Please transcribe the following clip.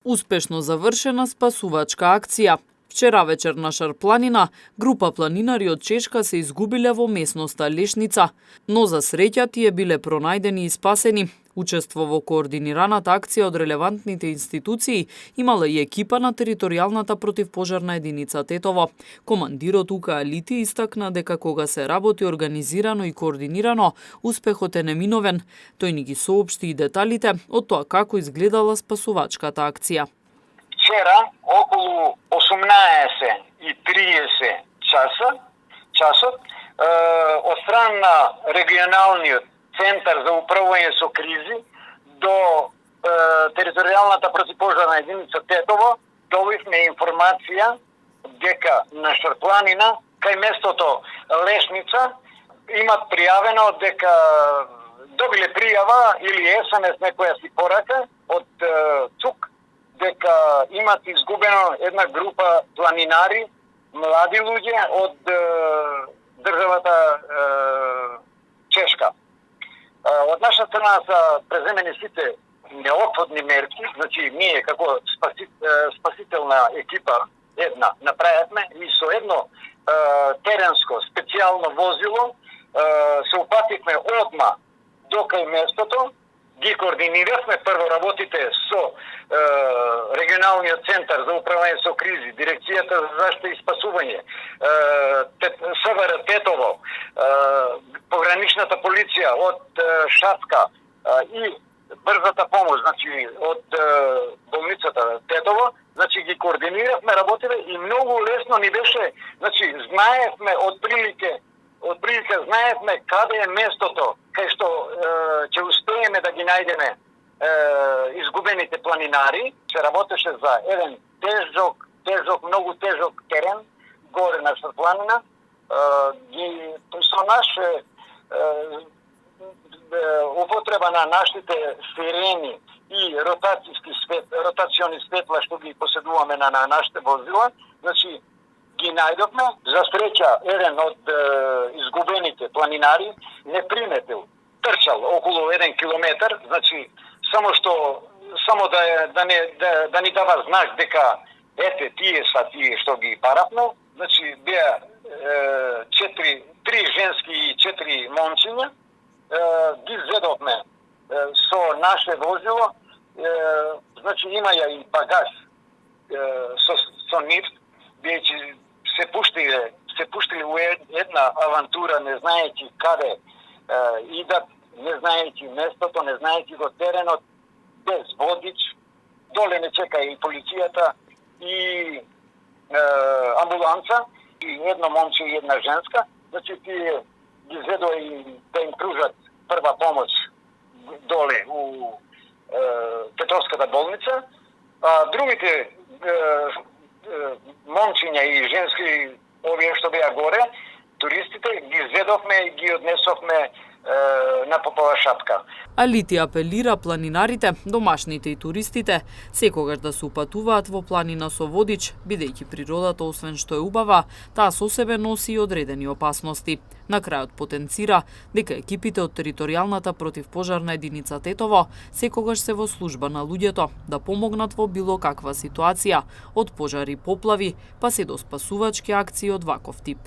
Успешно завршена спасувачка акција. Вчера вечер на Шарпланина, група планинари од Чешка се изгубиле во местноста Лешница, но за среќа тие биле пронајдени и спасени. Учество во координираната акција од релевантните институции имала и екипа на територијалната противпожарна единица Тетово. Командирот Ука Алити истакна дека кога се работи организирано и координирано, успехот е неминовен. Тој ни ги соопшти и деталите од тоа како изгледала спасувачката акција. Вчера околу 18:30 часот од страна на регионалниот Центар за управување со кризи до територијалната противпожарна единица Тетово добивме информација дека на Шарпланина, кај местото Лешница, имат пријавено дека добиле пријава или СМС некоја си порака од ЦУК дека имат изгубено една група планинари, млади луѓе од државата Чешка. Од наша страна са преземени сите неопходни мерки, значи ние како спасителна екипа една направивме и со едно теренско специјално возило се упативме одма до кај местото, ги координиравме прво работите со регионалниот центар за управување со кризи, дирекцијата за заштита и спасување, СВР Тетово, пограничната полиција од Шапка и брзата помош, значи од болницата Тетово, значи ги координиравме работите и многу лесно ни беше, значи знаевме отприлика знаевме каде е местото кај што ќе успееме да ги најдеме изгубените планинари. Се работеше за еден многу тежок терен горе на Шарпланина. Со наше употреба на нашите сирени и ротациони светла што ги поседуваме на нашите возила, значи ги најдовме. За среќа, еден од изгубените планинари не приметил, трчал околу 1 километар, значи само да ни дава знак дека ете тие са тие што ги паравме. Значи беа 3 женски и 4 момчиња, ги зедовме со наше возило, значи имаја и багаж со нив, бидејќи се пуштиле у една авантура, не знаејќи каде идат, не знаејќи местото, не знаејќи го теренот, без водич. Доле не чека и полицијата и амбуланца, и едно момче и една женска. Значи тие ги зедоа и да им пружат прва помош доле у Петровската болница, а другите момчиња и женски, овие што беа горе, туристите, ги зедовме и ги однесовме на Попова Шапка. Алити апелира планинарите, домашните и туристите секогаш да се упатуваат во планина со водич, бидејќи природата освен што е убава, таа со себе носи и одредени опасности. На крајот потенцира дека екипите од територијалната противпожарна единица Тетово секогаш се во служба на луѓето да помогнат во било каква ситуација, од пожари, поплави, па се до спасувачки акции од ваков тип.